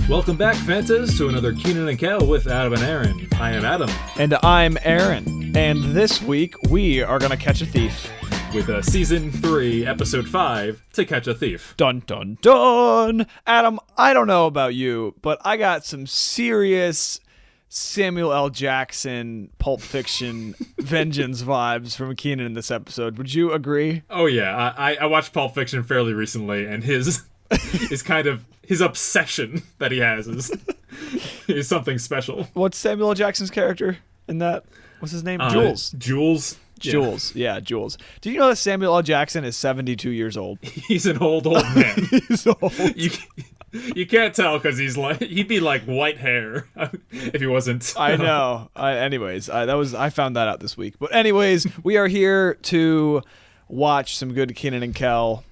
Welcome back, Fantas, to another Kenan and Kel with Adam and Aaron. I am Adam. And I'm Aaron. And this week, we are going to catch a thief. With Season 3, Episode 5, To Catch a Thief. Dun, dun, dun! Adam, I don't know about you, but I got some serious Samuel L. Jackson, Pulp Fiction, vengeance vibes from Kenan in this episode. Would you agree? Oh, yeah. I watched Pulp Fiction fairly recently, and his obsession that he has is something special. What's Samuel L. Jackson's character in that? What's his name? Jules. Jules. Jules. Yeah, Jules. Do you know that Samuel L. Jackson is 72 years old? He's an old man. He's old. You can't tell because he'd be like white hair if he wasn't. I know. I found that out this week. But anyways, we are here to watch some good Kenan and Kel.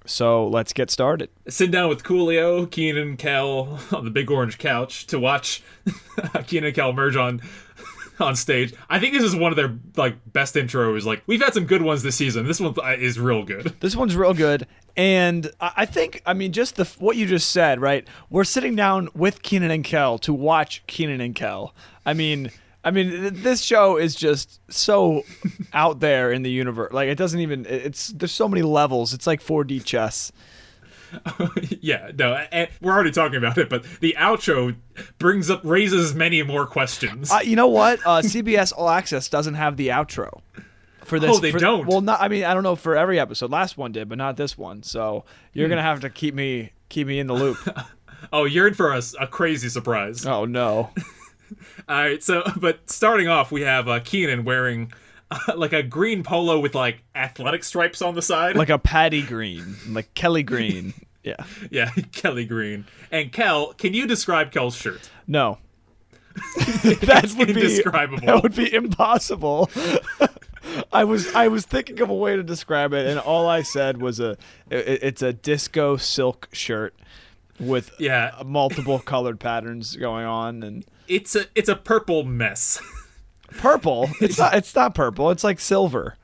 So let's get started. Sit down with Coolio, Kenan and Kel on the big orange couch to watch Kenan and Kel merge on stage. I think this is one of their best intros. We've had some good ones this season. This one is real good. This one's real good. And I think, just what you just said, right? We're sitting down with Kenan and Kel to watch Kenan and Kel. This show is just so out there in the universe. There's so many levels. It's like 4D chess. Yeah, no, and we're already talking about it, but the outro raises many more questions. You know what? CBS All Access doesn't have the outro for this. Oh, they don't? Well, I don't know for every episode. Last one did, but not this one. So you're gonna have to keep me in the loop. Oh, you're in for a crazy surprise. Oh no. All right, but starting off, we have Kenan wearing a green polo with athletic stripes on the side, like a Patty Green, like Kelly Green. Yeah, Kelly Green. And Kel, can you describe Kel's shirt? No. That would indescribable. That would be impossible. I was thinking of a way to describe it, and all I said was it's a disco silk shirt with multiple colored patterns going on, and it's a purple mess. Purple? It's not purple. It's like silver.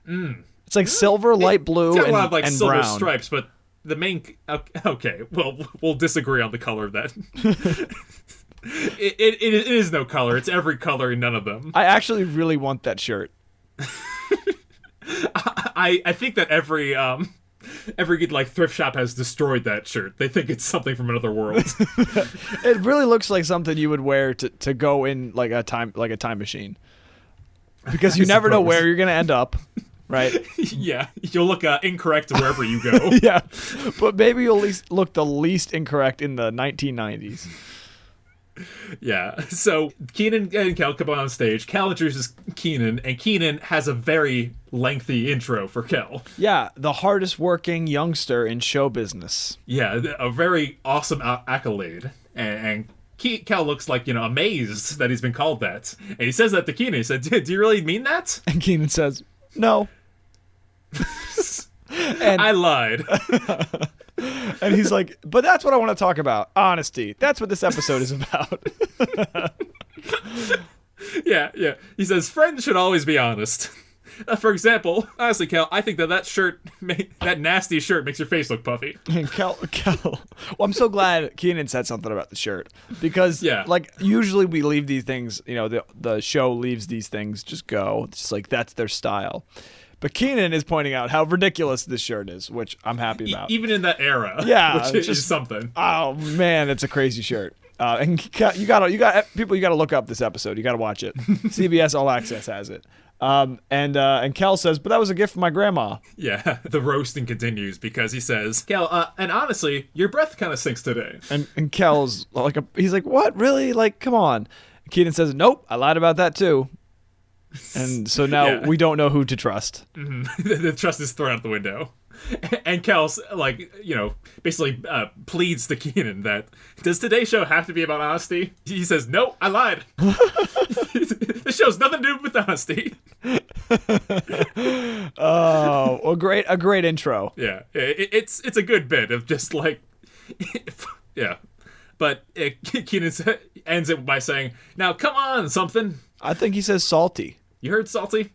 It's like silver, light blue, it's got a lot of and silver brown stripes, but the main. Okay, well, we'll disagree on the color of that. It is no color. It's every color in none of them. I actually really want that shirt. I think that every thrift shop has destroyed that shirt. They think it's something from another world. It really looks like something you would wear to go in a time machine. Because you never know where you're going to end up, right? Yeah, you'll look incorrect wherever you go. Yeah, but maybe you'll at least look the least incorrect in the 1990s. Yeah, so Kenan and Kel come on stage. Kel introduces Kenan, and Kenan has a very lengthy intro for Kel. Yeah, the hardest working youngster in show business. Yeah, a very awesome accolade. And Kel looks amazed that he's been called that. And he says that to Kenan. He said, do you really mean that? And Kenan says, no. And I lied. And he's like, but that's what I want to talk about. Honesty. That's what this episode is about. Yeah. He says, friends should always be honest. For example, honestly, Kel, I think that nasty shirt makes your face look puffy. And Kel. Well, I'm so glad Kenan said something about the shirt. Because, usually we leave these things, the show leaves these things just go. It's just that's their style. But Kenan is pointing out how ridiculous this shirt is, which I'm happy about. Even in that era. Yeah. Which is something. Oh, man, it's a crazy shirt. And you gotta look up this episode. You gotta watch it. CBS All Access has it. And Kel says, but that was a gift from my grandma. Yeah, the roasting continues because he says, Kel, and honestly, your breath kind of stinks today. And Kel's he's like, what? Really? Come on. And Kenan says, nope, I lied about that too. And so now we don't know who to trust. Mm-hmm. The trust is thrown out the window. And Kel's basically pleads to Kenan that, does today's show have to be about honesty? He says, no, I lied. This show's nothing to do with honesty. Oh, a great intro. Yeah, it's a good bit of just yeah. But Kenan ends it by saying, now come on, something. I think he says salty. You heard salty?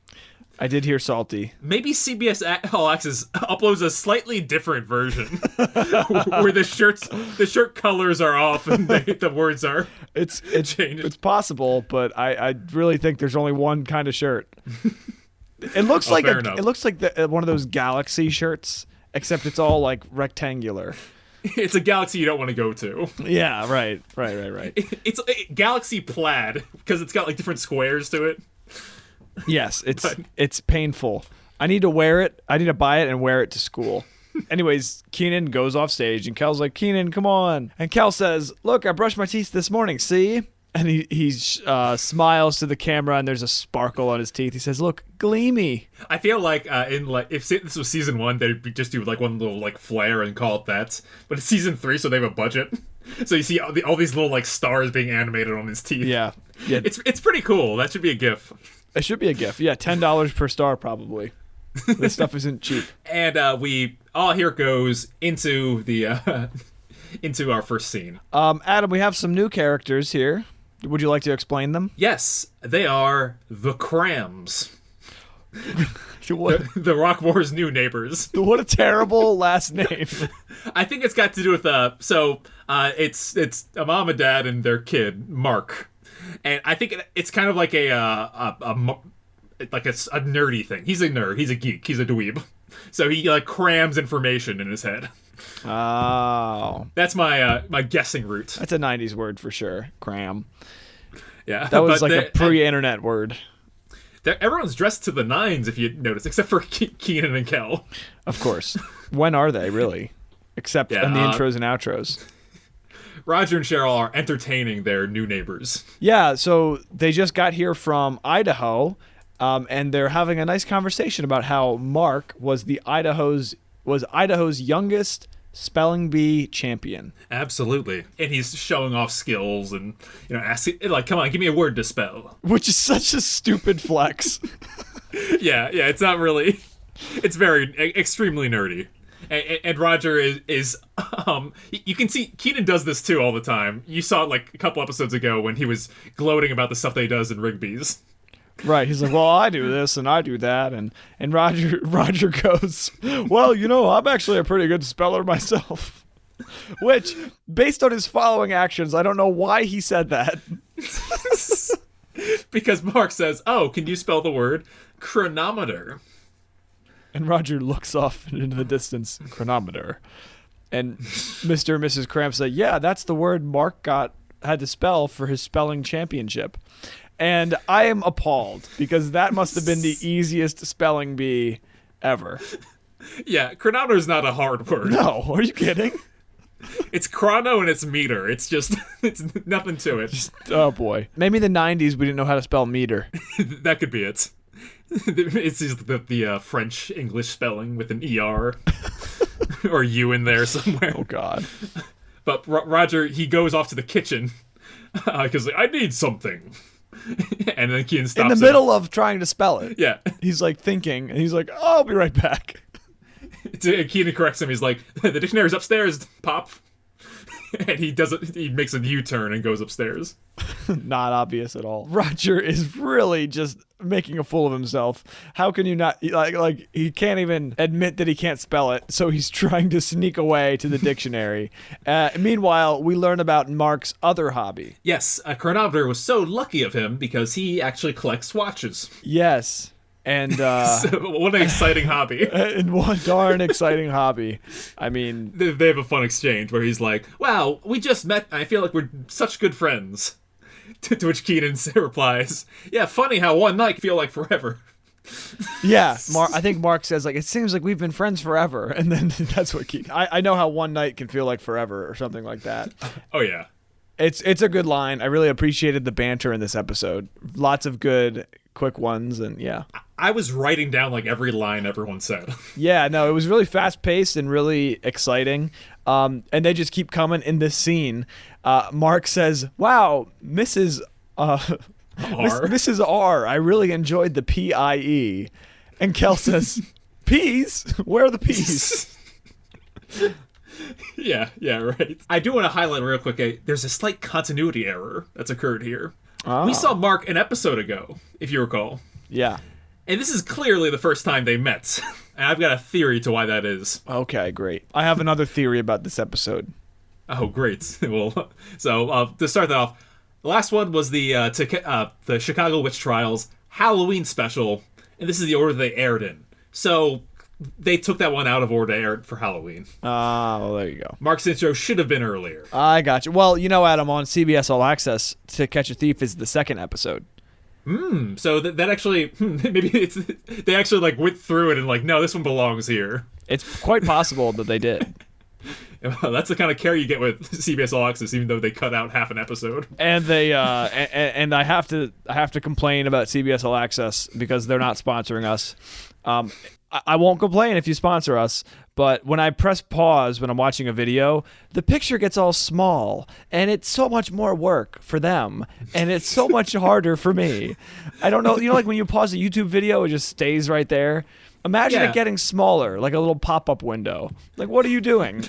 I did hear salty. Maybe CBS All Access uploads a slightly different version where the shirt colors are off and the words are changed. It's possible, but I really think there's only one kind of shirt. It looks like one of those Galaxy shirts, except it's all like rectangular. It's a Galaxy you don't want to go to. Yeah, right. It's Galaxy plaid because it's got like different squares to it. Yes, it's painful. I need to wear it. I need to buy it and wear it to school. Anyways, Kenan goes off stage and Kel's like, Kenan, come on. And Kel says, look, I brushed my teeth this morning, see? And he smiles to the camera and there's a sparkle on his teeth. He says, look, gleamy. I feel like if this was season 1, they'd just do like one little like flare and call it that. But it's season 3, so they have a budget. So you see all these little like stars being animated on his teeth. Yeah. It's pretty cool. That should be a GIF. It should be a GIF. Yeah, $10 per star probably. This stuff isn't cheap. And here it goes into the into our first scene. Adam, we have some new characters here. Would you like to explain them? Yes, they are the Crams. What? The Rockmore's new neighbors. What a terrible last name. I think it's got to do with it's a mom and dad and their kid Marc. And I think it's kind of like a nerdy thing. He's a nerd. He's a geek. He's a dweeb. So he like crams information in his head. Oh, that's my guessing route. That's a '90s word for sure. Cram. Yeah, that was like a pre-internet word. Everyone's dressed to the nines, if you notice, except for Kenan and Kel. Of course. When are they really? Except in the intros and outros. Roger and Cheryl are entertaining their new neighbors. Yeah, so they just got here from Idaho, and they're having a nice conversation about how Marc was Idaho's youngest spelling bee champion. Absolutely. And he's showing off skills and asking like, come on, give me a word to spell. Which is such a stupid flex. yeah, it's not really. It's very extremely nerdy. And Roger is you can see Kenan does this too all the time. You saw it like a couple episodes ago when he was gloating about the stuff that he does in Rigby's. Right, he's like, well, I do this and I do that, and Roger goes, well, I'm actually a pretty good speller myself. Which, based on his following actions, I don't know why he said that. Because Marc says, oh, can you spell the word chronometer? And Roger looks off into the distance, chronometer. And Mr. and Mrs. Crams say, yeah, that's the word Marc had to spell for his spelling championship. And I am appalled, because that must have been the easiest spelling bee ever. Yeah, chronometer is not a hard word. No, are you kidding? It's chrono and it's meter. It's nothing to it. Oh, boy. Maybe in the 90s we didn't know how to spell meter. That could be it. It's just the French-English spelling with an ER or U in there somewhere. Oh, God. But Roger, he goes off to the kitchen because I need something. And then Kenan stops in the middle of trying to spell it. Yeah. He's like thinking, and he's like, oh, I'll be right back. Kenan corrects him. He's like, the dictionary's upstairs, Pop. And he makes a U-turn and goes upstairs. Not obvious at all. Roger is really just making a fool of himself. How can you not, like he can't even admit that he can't spell it, so he's trying to sneak away to the dictionary. Meanwhile, we learn about Marc's other hobby. Yes, a chronometer was so lucky of him because he actually collects watches. Yes. And so, what an exciting hobby. And one darn exciting hobby. I mean, they have a fun exchange where he's like, wow, we just met. I feel like we're such good friends. To which Kenan replies, yeah, funny how one night can feel like forever. Yeah, I think Marc says, like, it seems like we've been friends forever. And then that's what Kenan... I know how one night can feel like forever or something like that. Oh, yeah. It's a good line. I really appreciated the banter in this episode. Lots of good, quick ones, and yeah. I was writing down, like, every line everyone said. Yeah, no, it was really fast-paced and really exciting. And they just keep coming in this scene. Marc says, wow, Mrs. Mrs. R, I really enjoyed the PIE. And Kel says, peas? Where are the peas? Yeah, right. I do want to highlight real quick, there's a slight continuity error that's occurred here. Oh. We saw Marc an episode ago, if you recall. Yeah. And this is clearly the first time they met. And I've got a theory to why that is. Okay, great. I have another theory about this episode. Oh, great. Well, so to start that off, the last one was the Chicago Witch Trials Halloween special, and this is the order they aired in. So they took that one out of order to air it for Halloween. Well, there you go. Marc's intro should have been earlier. I got you. Well, Adam, on CBS All Access, To Catch a Thief is the second episode. So that actually, maybe they actually went through it and no, this one belongs here. It's quite possible that they did. Well, that's the kind of care you get with CBS All Access, even though they cut out half an episode. And they and I have to complain about CBS All Access because they're not sponsoring us. I won't complain if you sponsor us, but when I press pause when I'm watching a video, the picture gets all small, and it's so much more work for them, and it's so much harder for me. I don't know, like when you pause a YouTube video, it just stays right there. Imagine it getting smaller, like a little pop-up window. What are you doing?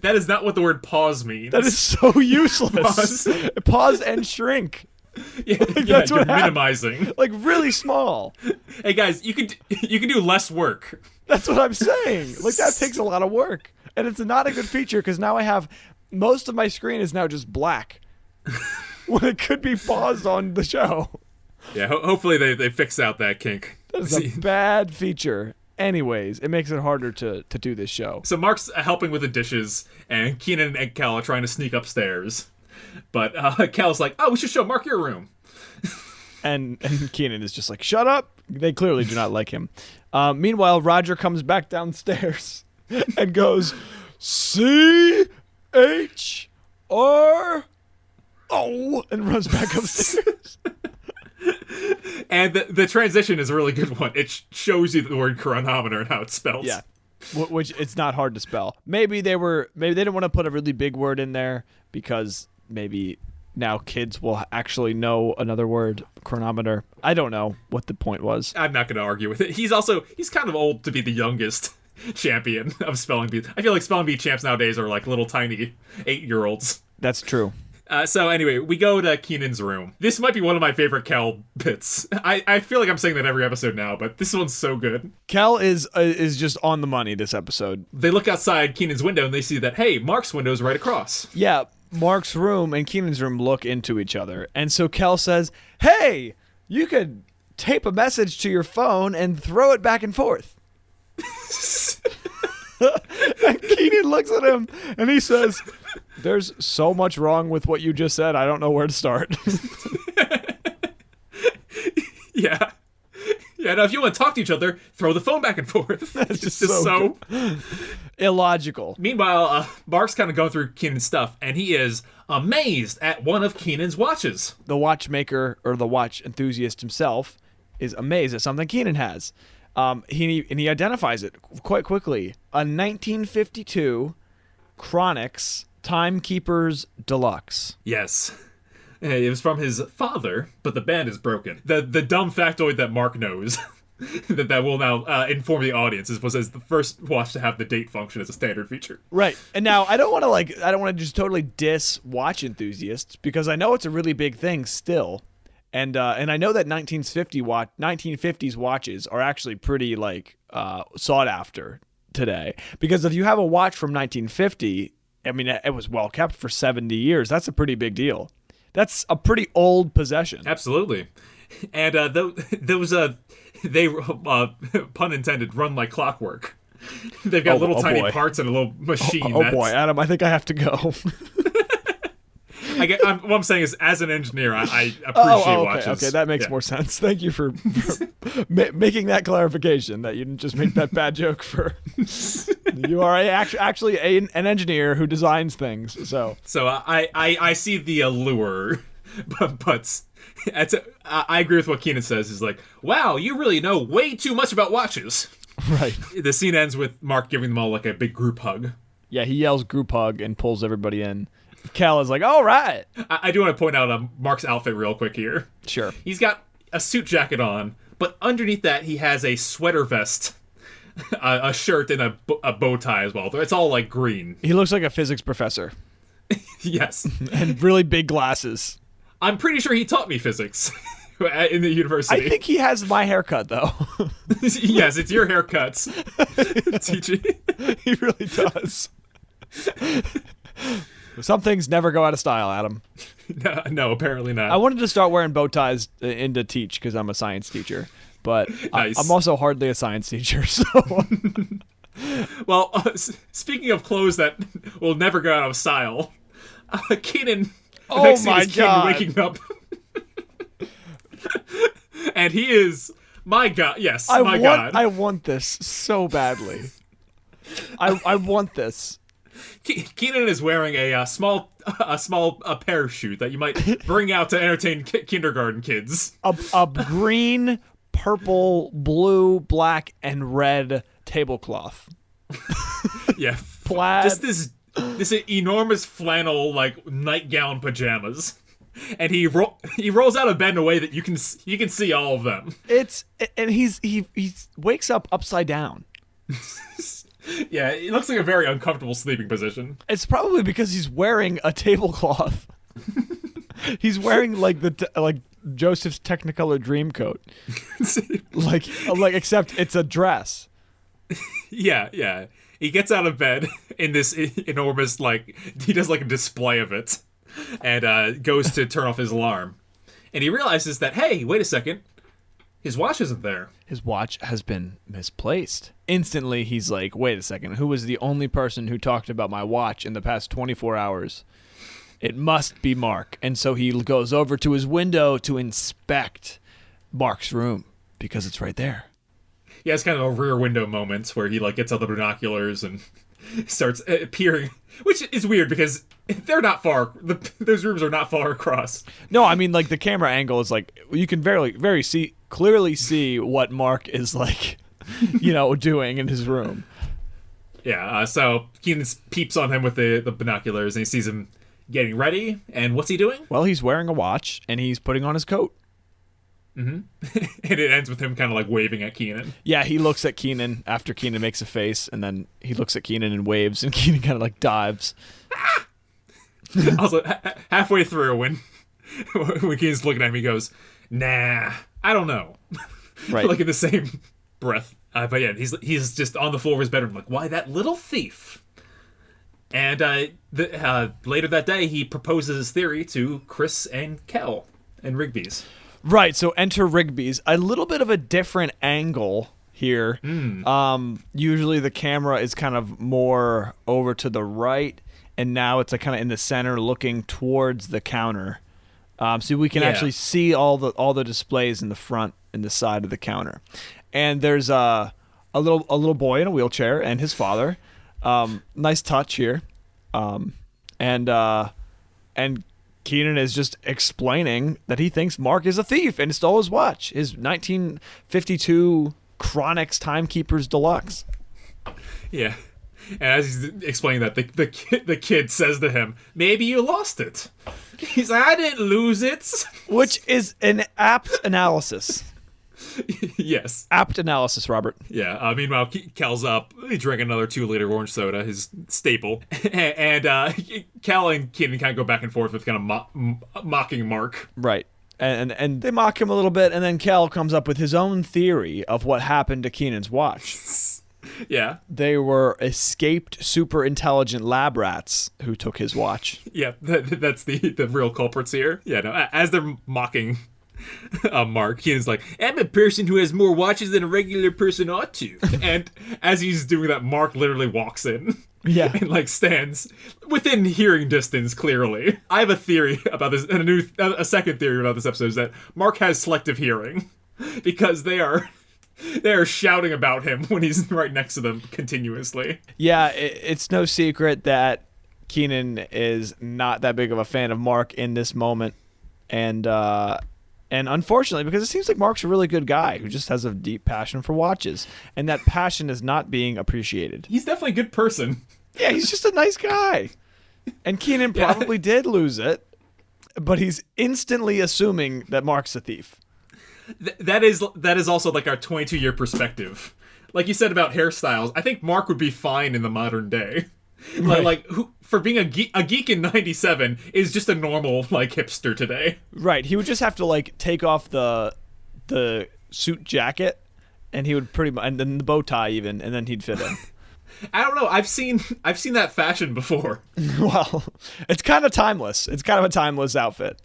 That is not what the word pause means. That is so useless. Pause and shrink. That's what you're minimizing. Really small. Hey guys, you can do less work. That's what I'm saying. That takes a lot of work, and it's not a good feature because now I have most of my screen is now just black when it could be paused on the show. Yeah, hopefully they fix out that kink. That's a bad feature. Anyways, it makes it harder to do this show. So Marc's helping with the dishes, and Kenan and Cal are trying to sneak upstairs. But Cal's like, oh, we should show Marc your room. And Kenan is just like, shut up. They clearly do not like him. Meanwhile, Roger comes back downstairs and goes, CHRO, and runs back upstairs. And the transition is a really good one. It shows you the word chronometer and how it's spelled. Yeah, which it's not hard to spell. Maybe they didn't want to put a really big word in there because maybe now kids will actually know another word, chronometer. I don't know what the point was. I'm not going to argue with it. He's kind of old to be the youngest champion of spelling bee. I feel like spelling bee champs nowadays are little tiny 8-year-olds. That's true. So anyway, we go to Kenan's room. This might be one of my favorite Kel bits. I feel like I'm saying that every episode now, but this one's so good. Kel is just on the money this episode. They look outside Kenan's window and they see that, hey, Marc's window's right across. Yeah, Marc's room and Kenan's room look into each other. And so Kel says, hey, you could tape a message to your phone and throw it back and forth. And Kenan looks at him and he says, there's so much wrong with what you just said, I don't know where to start. Yeah. Yeah, now if you want to talk to each other, throw the phone back and forth. That's just so illogical. Meanwhile, Marc's kind of going through Kenan's stuff, and he is amazed at one of Kenan's watches. The watchmaker, or the watch enthusiast himself, is amazed at something Kenan has. He identifies it quite quickly. A 1952 Chronix Timekeepers Deluxe. Yes. It was from his father, but the band is broken. The dumb factoid that Marc knows that will now inform the audience was as the first watch to have the date function as a standard feature. Right. And now I don't want to just totally diss watch enthusiasts because I know it's a really big thing still. And I know that 1950s watches are actually pretty sought after today, because if you have a watch from 1950, I mean it was well kept for 70 years. That's a pretty big deal. That's a pretty old possession. Absolutely. And those they pun intended, run like clockwork. They've got little tiny parts and a little machine. Oh boy, Adam, I think I have to go. What I'm saying is, as an engineer, I appreciate watches. Okay, that makes more sense. Thank you for making that clarification, that you didn't just make that bad joke for... You are actually an engineer who designs things, so... So I see the allure, but I agree with what Kenan says. Is wow, you really know way too much about watches. Right. The scene ends with Marc giving them all a big group hug. Yeah, he yells group hug and pulls everybody in. Cal is like, all right. I do want to point out Marc's outfit real quick here. Sure. He's got a suit jacket on, but underneath that he has a sweater vest, a shirt, and a bow tie as well. It's all green. He looks like a physics professor. Yes. And really big glasses. I'm pretty sure he taught me physics in the university. I think he has my haircut, though. Yes, it's your haircuts. Teaching. He really does. Some things never go out of style, Adam. No, apparently not. I wanted to start wearing bow ties to teach because I'm a science teacher, but Nice. I'm also hardly a science teacher, so... Well, speaking of clothes that will never go out of style, Kenan. Oh my God. Waking up, and he is my God. Yes, God. I want this so badly. I want this. Kenan is wearing a small parachute that you might bring out to entertain kindergarten kids. A green, purple, blue, black, and red tablecloth. Yeah, Plaid. Just this enormous flannel like nightgown pajamas, and he rolls out of bed in a way that you can see all of them. And he wakes up upside down. Yeah, it looks like a very uncomfortable sleeping position. It's probably because he's wearing a tablecloth. He's wearing like Joseph's Technicolor dream coat. like except it's a dress. Yeah. He gets out of bed in this enormous, he does like a display of it, and goes to turn off his alarm. And he realizes that, hey, wait a second, his watch isn't there. His watch has been misplaced. Instantly, he's like, wait a second, who was the only person who talked about my watch in the past 24 hours? It must be Marc. And so he goes over to his window to inspect Marc's room, because it's right there. He has kind of a rear window moment where he gets out the binoculars and starts peering, which is weird because they're not far. Those rooms are not far across. No, I mean the camera angle is you can very clearly see what Marc is doing in his room. Yeah. So Kenan peeps on him with the binoculars and he sees him getting ready. And what's he doing? Well, he's wearing a watch and he's putting on his coat. Mm-hmm. And it ends with him kind of waving at Kenan. Yeah, he looks at Kenan after Kenan makes a face, and then he looks at Kenan and waves, and Kenan kind of dives. Also, halfway through, when Kenan's looking at me, he goes, "Nah, I don't know." Right. In the same breath. But yeah, he's just on the floor of his bedroom, why that little thief? And later that day, he proposes his theory to Chris and Kel and Rigby's. Right, so enter Rigby's. A little bit of a different angle here. Usually the camera is kind of more over to the right, and now it's kind of in the center looking towards the counter. So we can actually see all the displays in the front and the side of the counter. And there's a little boy in a wheelchair and his father. Nice touch here. And Kenan is just explaining that he thinks Marc is a thief and stole his watch, his 1952 Chronix Timekeepers Deluxe. Yeah, and as he's explaining that, the kid says to him, "Maybe you lost it." He's like, "I didn't lose it," which is an apt analysis. Yes. Apt analysis, Robert. Yeah. Meanwhile, Kel's up. He drank another 2-liter orange soda, his staple. And Kel and Kenan kind of go back and forth with kind of mocking Marc. Right. And they mock him a little bit, and then Kel comes up with his own theory of what happened to Kenan's watch. Yeah. They were escaped super intelligent lab rats who took his watch. Yeah, that's the real culprits here. Yeah, no, as they're mocking Marc, Kenan's like, "I'm a person who has more watches than a regular person ought to." And as he's doing that, Marc literally walks in. Yeah. And stands within hearing distance, clearly. I have a theory about this, and a second theory about this episode is that Marc has selective hearing. Because they are shouting about him when he's right next to them continuously. Yeah, it's no secret that Kenan is not that big of a fan of Marc in this moment. And unfortunately, because it seems like Marc's a really good guy who just has a deep passion for watches. And that passion is not being appreciated. He's definitely a good person. Yeah, he's just a nice guy. And Kenan probably did lose it, but he's instantly assuming that Marc's a thief. That is also our 22-year perspective. Like you said about hairstyles, I think Marc would be fine in the modern day. Right. Like who, for being a geek in '97 is just a normal like hipster today. Right. He would just have to like take off the suit jacket, and he would pretty much, and then the bow tie even, and then he'd fit in. I don't know. I've seen that fashion before. Well, it's kind of timeless. It's kind of a timeless outfit.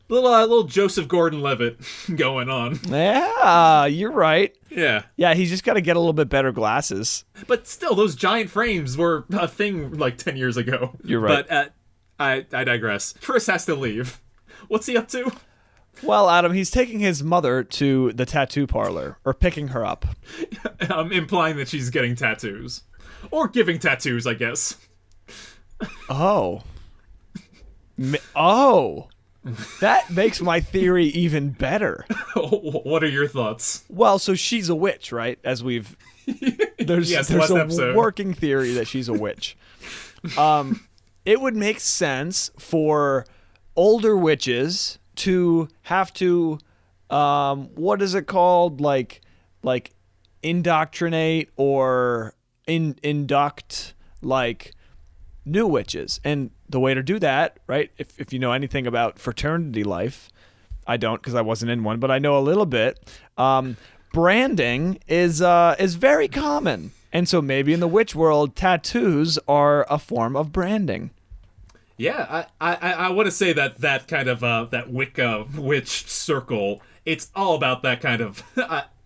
Little Joseph Gordon-Levitt going on. Yeah, you're right. Yeah. Yeah, he's just got to get a little bit better glasses. But still, those giant frames were a thing like 10 years ago. You're right. But I digress. Chris has to leave. What's he up to? Well, Adam, he's taking his mother to the tattoo parlor, or picking her up. Implying that she's getting tattoos. Or giving tattoos, I guess. Oh. Oh. That makes my theory even better. What are your thoughts? Well, so she's a witch, right? As we've there's a episode. Working theory that she's a witch. It would make sense for older witches to have to what is it called? Like indoctrinate or induct like new witches. And the way to do that, right, if you know anything about fraternity life, I don't because I wasn't in one, but I know a little bit, branding is very common. And so maybe in the witch world, tattoos are a form of branding. Yeah, I want to say that kind of that Wicca witch circle, it's all about that kind of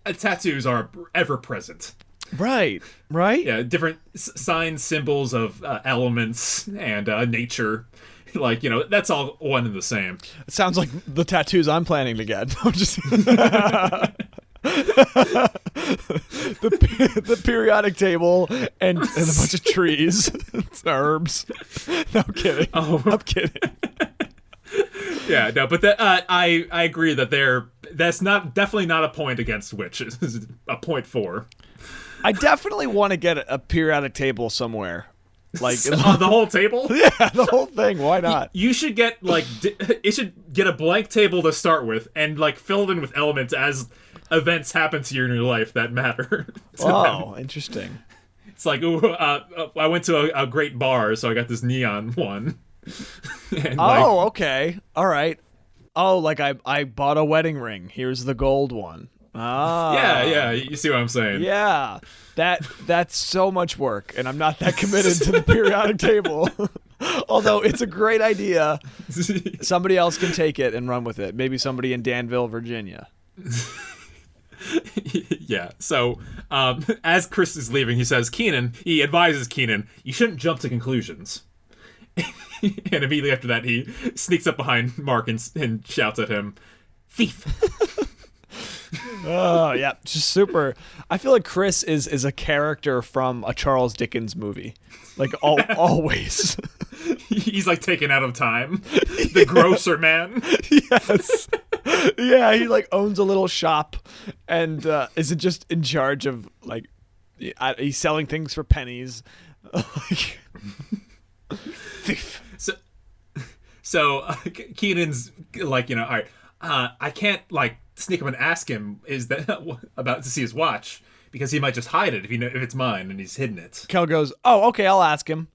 tattoos are ever present. Right. Yeah, different signs, symbols of elements and nature. Like, you know, that's all one and the same. It sounds like the tattoos I'm planning to get. I'm just the periodic table and a bunch of trees. It's herbs. No, I'm kidding. Oh. I'm kidding. Yeah, no, but that I agree that that's definitely not a point against witches. It's a point for. I definitely want to get a periodic table somewhere. Like the whole table? Yeah, the whole thing. Why not? You should get like it should get a blank table to start with and like fill it in with elements as events happen to you in your life that matter. Oh, interesting. It's like, ooh, I went to a great bar, so I got this neon one. And okay. All right. Oh, like I bought a wedding ring. Here's the gold one. Ah. Yeah, you see what I'm saying? Yeah. That's so much work, and I'm not that committed to the periodic table. Although it's a great idea. Somebody else can take it and run with it. Maybe somebody in Danville, Virginia. Yeah. So, as Chris is leaving, he advises Kenan, you shouldn't jump to conclusions. And immediately after that, he sneaks up behind Marc and shouts at him, "Thief!" Oh, yeah. Just super. I feel like Chris is a character from a Charles Dickens movie. Like, always. He's like taken out of time. The grocer man. Yes. Yeah, he like owns a little shop and is just in charge of like he's selling things for pennies. Like, thief. So Kenan's like, you know, all right, I can't like sneak up and ask him about to see his watch because he might just hide it if it's mine and he's hidden it. Kel goes, "Oh, okay, I'll ask him."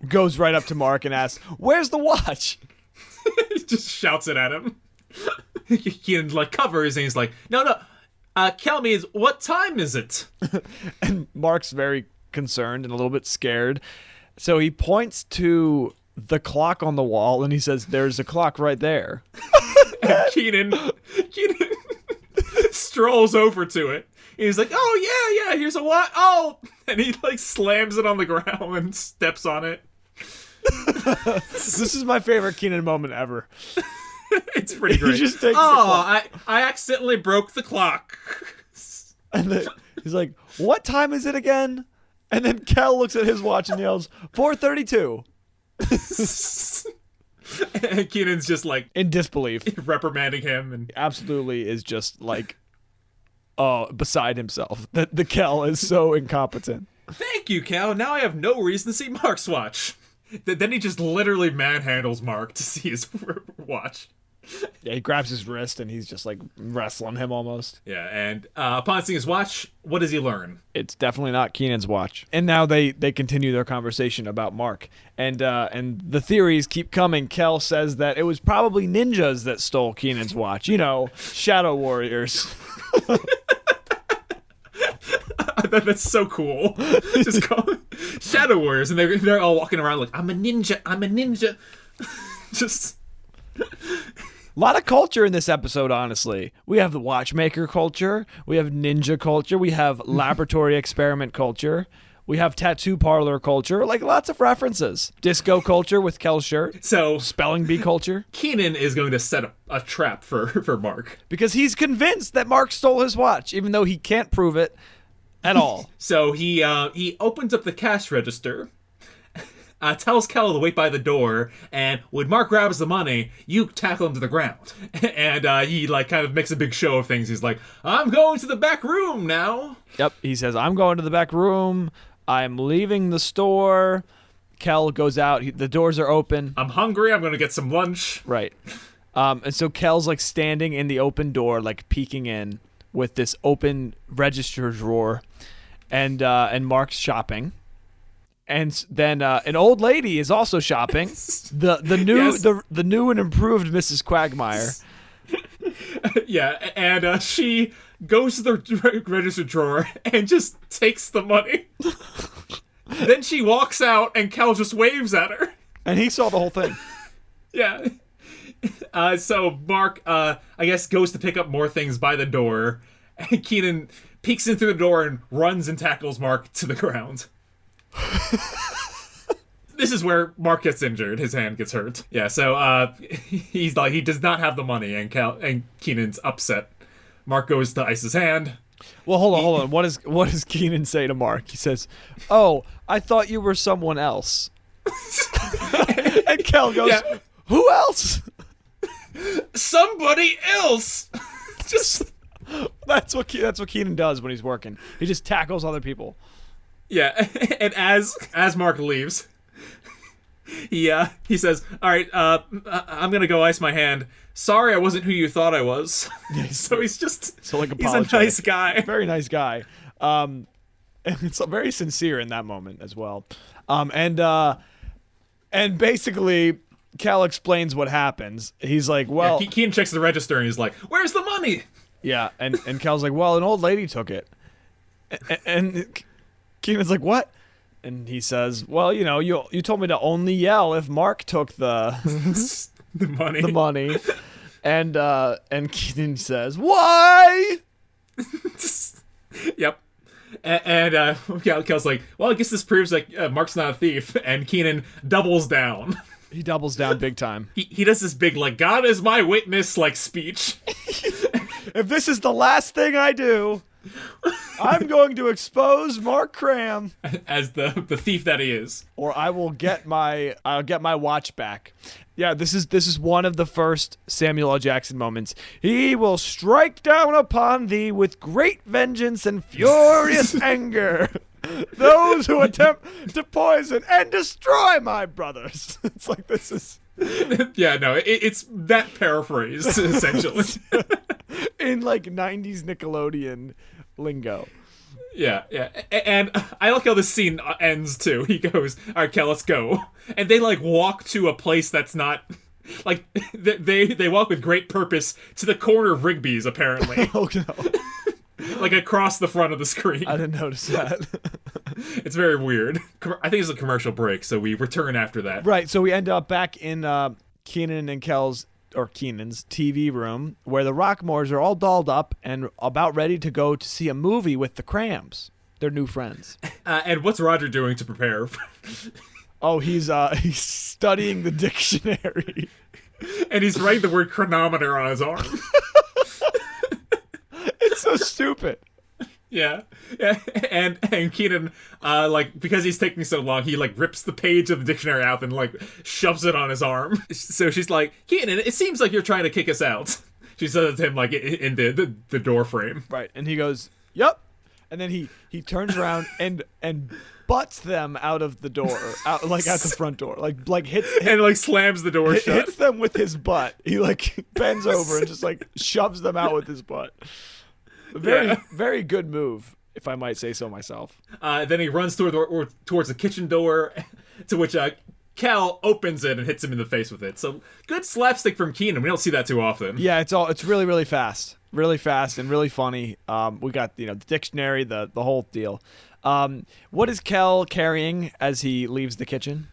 Goes right up to Marc and asks, "Where's the watch?" He just shouts it at him. Kenan like covers and he's like, "No, Kel means what time is it?" And Marc's very concerned and a little bit scared, so he points to the clock on the wall and he says, "There's a clock right there." And Kenan strolls over to it. He's like, "Oh yeah, here's a watch." Oh, and he like slams it on the ground and steps on it. This is my favorite Kenan moment ever. It's pretty great. He just takes the clock. I accidentally broke the clock. And then he's like, "What time is it again?" And then Kel looks at his watch and yells, 4:32. And Kenan's just like in disbelief, reprimanding him, and absolutely is just like, beside himself. That the Kel is so incompetent. "Thank you, Kel. Now I have no reason to see Marc's watch." Then he just literally manhandles Marc to see his watch. Yeah, he grabs his wrist and he's just like wrestling him almost. Yeah, and upon seeing his watch, what does he learn? It's definitely not Kenan's watch. And now they continue their conversation about Marc. And the theories keep coming. Kel says that it was probably ninjas that stole Kenan's watch. You know, shadow warriors. That's so cool. Just call it Shadow Warriors, and they're all walking around like, I'm a ninja. Just a lot of culture in this episode, honestly. We have the watchmaker culture, we have ninja culture, we have laboratory experiment culture, we have tattoo parlor culture, like lots of references. Disco culture with Kel's shirt. So spelling bee culture. Kenan is going to set a trap for Marc. Because he's convinced that Marc stole his watch, even though he can't prove it at all. So he opens up the cash register, tells Kel to wait by the door, and when Marc grabs the money, you tackle him to the ground. And he like kind of makes a big show of things. He's like, I'm going to the back room now. Yep, he says, I'm going to the back room. I'm leaving the store. Kel goes out. The doors are open. I'm hungry. I'm going to get some lunch. Right. And so Kel's like standing in the open door, like peeking in with this open register drawer, and Marc's shopping. And then an old lady is also shopping. The new and improved Mrs. Quagmire. Yeah, and she goes to the register drawer and just takes the money. Then she walks out, and Kel just waves at her. And he saw the whole thing. Yeah. So Marc, I guess, goes to pick up more things by the door, and Kenan peeks in through the door and runs and tackles Marc to the ground. This is where Marc gets injured. His hand gets hurt. Yeah, so he's like, he does not have the money, and Kenan's upset. Marc goes to ice his hand. Well, hold on. What does Kenan say to Marc? He says, "Oh, I thought you were someone else." And Kel goes, yeah. Who else? Somebody else. Just that's what Kenan does when he's working. He just tackles other people. Yeah, and as Marc leaves, he says, "All right, I'm gonna go ice my hand. Sorry, I wasn't who you thought I was." So he's a nice guy, very nice guy. And it's very sincere in that moment as well. And basically, Kel explains what happens. He's like, "Well," Kenan checks the register and he's like, "Where's the money?" Yeah, and Kel's like, "Well, an old lady took it," and Kenan's like, "What?" And he says, "Well, you know, you told me to only yell if Marc took the money." The money. And Kenan says, "Why?" Yep. And Kel's like, "Well, I guess this proves that Marc's not a thief." And Kenan doubles down. He doubles down big time. He does this big, like, God is my witness, like, speech. If this is the last thing I do, I'm going to expose Marc Cram as the thief that he is, or I'll get my watch back. Yeah, this is one of the first Samuel L. Jackson moments. He will strike down upon thee with great vengeance and furious anger those who attempt to poison and destroy my brothers. It's like this is. Yeah, no, it's that paraphrased essentially in like 90s Nickelodeon lingo. Yeah, and I like how this scene ends too. He goes, "All right, Kel, let's go," and they like walk to a place that's not like they walk with great purpose to the corner of Rigby's apparently. Oh no! Like across the front of the screen. I didn't notice that. It's very weird. I think it's a commercial break, so we return after that. Right, so we end up back in Kenan and Kenan's TV room, where the Rockmores are all dolled up and about ready to go to see a movie with the Crams, their new friends. And what's Roger doing to prepare? Oh, he's studying the dictionary. And he's writing the word chronometer on his arm. It's so stupid. Yeah. And Kenan, like, because he's taking so long, he like rips the page of the dictionary out and like shoves it on his arm. So she's like, "Kenan, it seems like you're trying to kick us out." She says to him like in the door frame. Right, and he goes, "Yep." And then he turns around and butts them out of the door, out the front door, like hits and like slams the door shut. Hits them with his butt. He like bends over and just like shoves them out with his butt. Very good move, if I might say so myself. Then he runs towards the kitchen door, to which Kel opens it and hits him in the face with it. So good slapstick from Kenan. We don't see that too often. Yeah, it's really, really fast. Really fast and really funny. We got the dictionary, the whole deal. What is Kel carrying as he leaves the kitchen?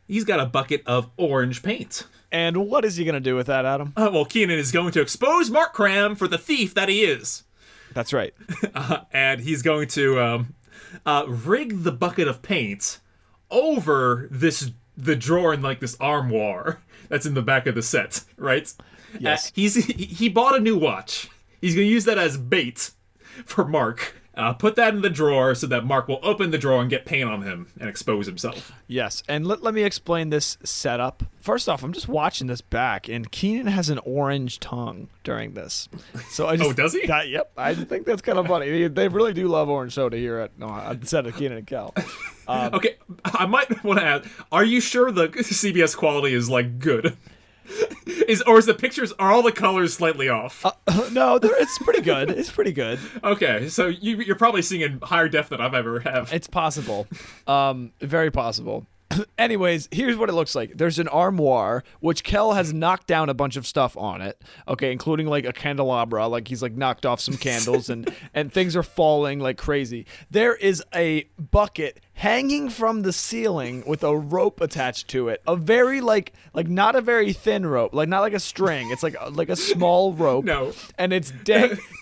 He's got a bucket of orange paint. And what is he gonna do with that, Adam? Well, Kenan is going to expose Marc Cram for the thief that he is. That's right. And he's going to rig the bucket of paint over the drawer in like this armoire that's in the back of the set, right? Yes. He bought a new watch. He's going to use that as bait for Marc. Put that in the drawer so that Marc will open the drawer and get paint on him and expose himself. Yes, and let me explain this setup. First off, I'm just watching this back, and Kenan has an orange tongue during this. So I just, oh, does he? Yep, I think that's kind of funny. They really do love orange soda here at instead of Kenan and Kel. Okay, I might want to add, are you sure the CBS quality is like good? Is the pictures, are all the colors slightly off? No, it's pretty good. It's pretty good. Okay, so you're probably seeing in higher def than I've ever have. It's possible. Very possible. Anyways, here's what it looks like. There's an armoire, which Kel has knocked down a bunch of stuff on it. Okay, including like a candelabra, like he's like knocked off some candles and things are falling like crazy. There is a bucket hanging from the ceiling with a rope attached to it. A very like not a very thin rope, like not like a string. It's like a small rope. No. And it's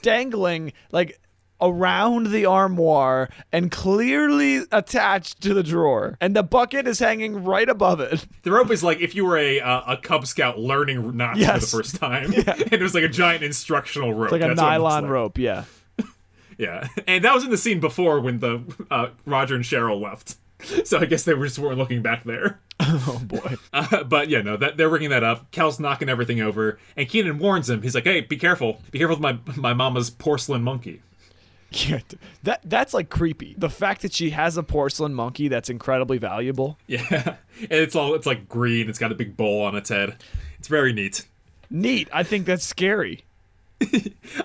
dangling like around the armoire and clearly attached to the drawer, and the bucket is hanging right above it. The rope is like if you were a Cub Scout learning knots for the first time, and it was like a giant instructional rope. It's like a nylon rope, yeah. Yeah, and that was in the scene before when the Roger and Cheryl left. So I guess they just weren't looking back there. Oh boy. But yeah, no, they're rigging that up. Kel's knocking everything over, and Kenan warns him. He's like, "Hey, be careful! Be careful with my mama's porcelain monkey." Yeah, that's like creepy. The fact that she has a porcelain monkey that's incredibly valuable. Yeah, and it's like green. It's got a big bowl on its head. It's very neat. Neat. I think that's scary.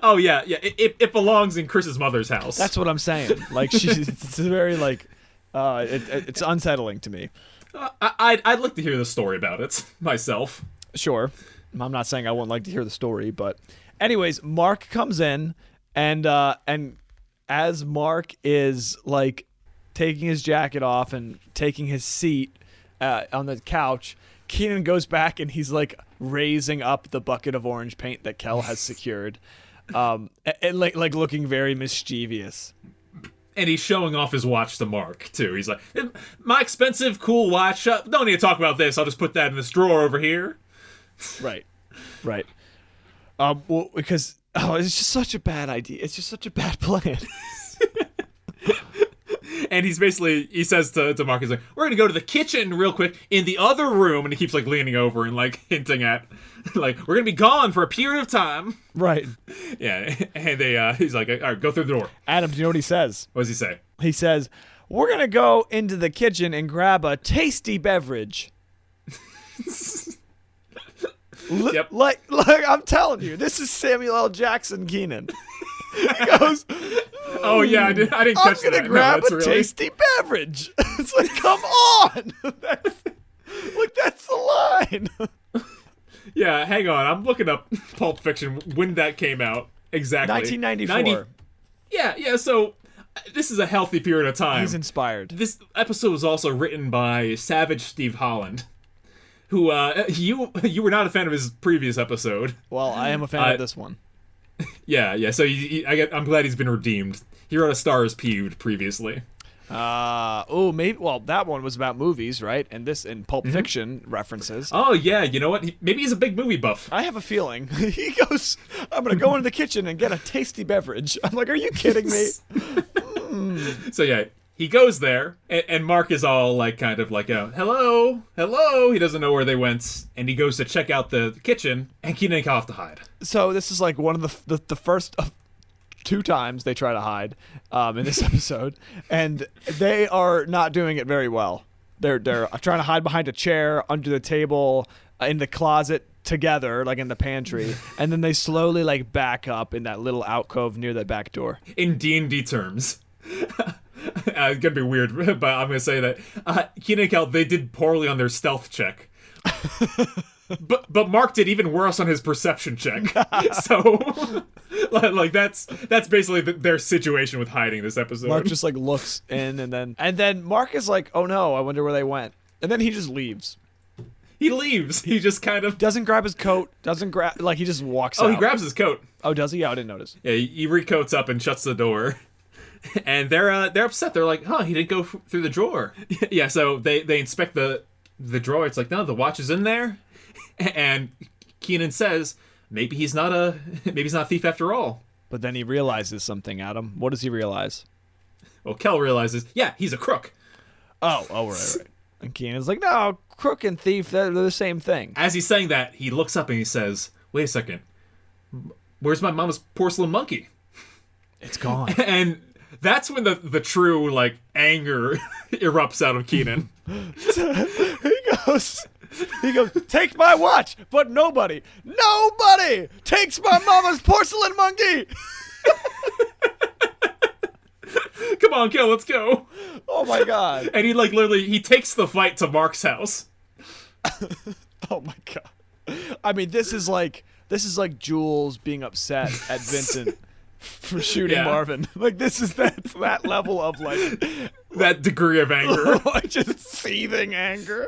Oh yeah. It belongs in Chris's mother's house. That's what I'm saying. Like it's very like, it's unsettling to me. I'd like to hear the story about it myself. Sure. I'm not saying I wouldn't like to hear the story, but anyways, Marc comes in and as Marc is like taking his jacket off and taking his seat on the couch, Kenan goes back and he's like raising up the bucket of orange paint that Kel has secured, and like looking very mischievous. And he's showing off his watch to Marc too. He's like, "My expensive, cool watch. Don't need to talk about this. I'll just put that in this drawer over here." Right. Well, because it's just such a bad idea. It's just such a bad plan. And he says to Marc, he's like, "We're gonna go to the kitchen real quick in the other room," and he keeps like leaning over and like hinting at, like, "We're gonna be gone for a period of time." Right. Yeah, and he's like, "All right, go through the door." Adam, do you know what he says? What does he say? He says, "We're gonna go into the kitchen and grab a tasty beverage." Yep. Like I'm telling you, this is Samuel L. Jackson Kenan. He goes, "Oh yeah, I didn't catch that." I'm gonna grab a tasty beverage. It's like, come on, that's the line. Yeah, hang on, I'm looking up Pulp Fiction when that came out exactly. 1994. Yeah. So this is a healthy period of time. He's inspired. This episode was also written by Savage Steve Holland, who you were not a fan of his previous episode. Well, I am a fan of this one. Yeah. So I'm glad he's been redeemed. He wrote A Star Is Peeved previously. Maybe. Well, that one was about movies, right? And this in Pulp Fiction references. Oh yeah, you know what? Maybe he's a big movie buff. I have a feeling. He goes, "I'm gonna go into the kitchen and get a tasty beverage." I'm like, "Are you kidding me?" So yeah, he goes there, and Marc is all like, kind of like, hello. He doesn't know where they went, and he goes to check out the kitchen, and Kenan and Kel have to hide. So this is like one of the first of 2 times they try to hide in this episode, and they are not doing it very well. They're trying to hide behind a chair, under the table, in the closet together, like in the pantry, and then they slowly like back up in that little alcove near the back door. In D&D terms. It's gonna be weird, but I'm gonna say that Kenan and Kel, they did poorly on their stealth check. But Marc did even worse on his perception check. So, like that's basically their situation with hiding this episode. Marc just like looks in, and then Marc is like, "Oh no, I wonder where they went," and then he just leaves. He leaves. He just kind of doesn't grab his coat. Doesn't grab he just walks out. Oh, he grabs his coat. Oh, does he? Yeah, I didn't notice. Yeah, he recoats up and shuts the door. And they're upset. They're like, "Huh, he didn't go through the drawer." Yeah, so they inspect the drawer. It's like, no, the watch is in there. And Kenan says, maybe he's not a thief after all. But then he realizes something, Adam. What does he realize? Well, Kel realizes, yeah, he's a crook. Oh, right. And Kenan's like, no, crook and thief, they're the same thing. As he's saying that, he looks up and he says, wait a second, where's my mama's porcelain monkey? It's gone. And that's when the true, like, anger erupts out of Kenan. He goes, take my watch, but nobody takes my mama's porcelain monkey. Come on, Kel, let's go. Oh my God. And he like literally, he takes the fight to Marc's house. Oh my God. I mean, this is like Jules being upset at Vincent for shooting Marvin. Like this is that level of like that degree of anger. Like just seething anger.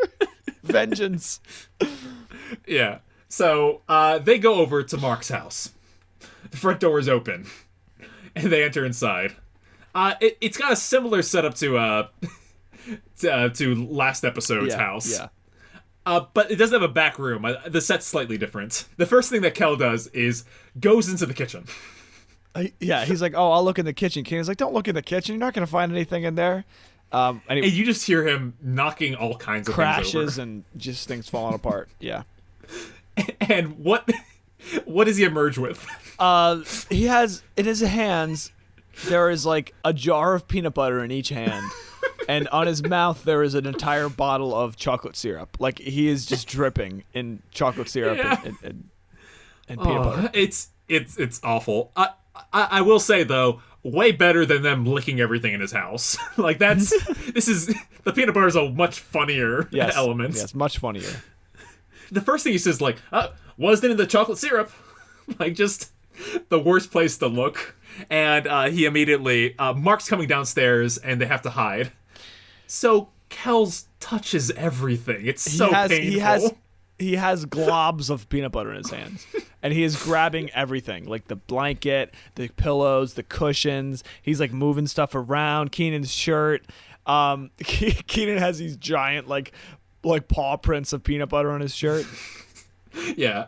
Vengeance. Yeah. So they go over to Marc's house. The front door is open, and they enter inside. It's got a similar setup to last episode's house. Yeah. But it doesn't have a back room. The set's slightly different. The first thing that Kel does is goes into the kitchen. He's like, oh, I'll look in the kitchen. Kenan's like, don't look in the kitchen. You're not going to find anything in there. And you just hear him knocking all kinds of crashes things over. And just things falling apart. Yeah. And what does he emerge with? He has in his hands there is like a jar of peanut butter in each hand, and on his mouth there is an entire bottle of chocolate syrup. Like he is just dripping in chocolate syrup and peanut butter. It's awful. I will say though, way better than them licking everything in his house. Like the peanut butter is a much funnier element. Yes, much funnier. The first thing he says, like, wasn't in the chocolate syrup. Like, just the worst place to look. And he immediately, Marc's coming downstairs and they have to hide. So Kel's touches everything. It's so painful. He has globs of peanut butter in his hands. And he is grabbing everything, like the blanket, the pillows, the cushions. He's like moving stuff around. Kenan's shirt. Kenan has these giant like paw prints of peanut butter on his shirt. Yeah.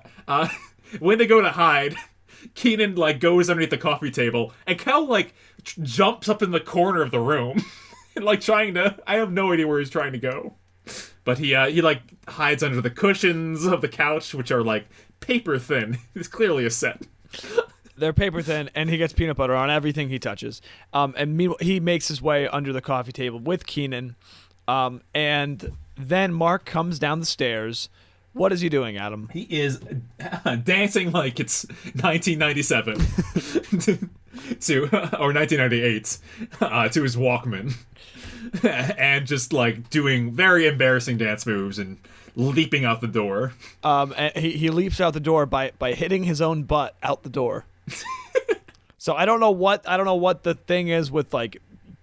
When they go to hide, Kenan like goes underneath the coffee table, and Kel like jumps up in the corner of the room, and like trying to. I have no idea where he's trying to go, but he like hides under the cushions of the couch, which are like paper thin. It's clearly a set. They're paper thin, and he gets peanut butter on everything he touches. And meanwhile, he makes his way under the coffee table with Kenan, and then Marc comes down the stairs. What is he doing, Adam? He is dancing like it's 1997 or 1998 to his Walkman, and just like doing very embarrassing dance moves and leaping out the door. And he leaps out the door by hitting his own butt out the door. So I don't know what the thing is with like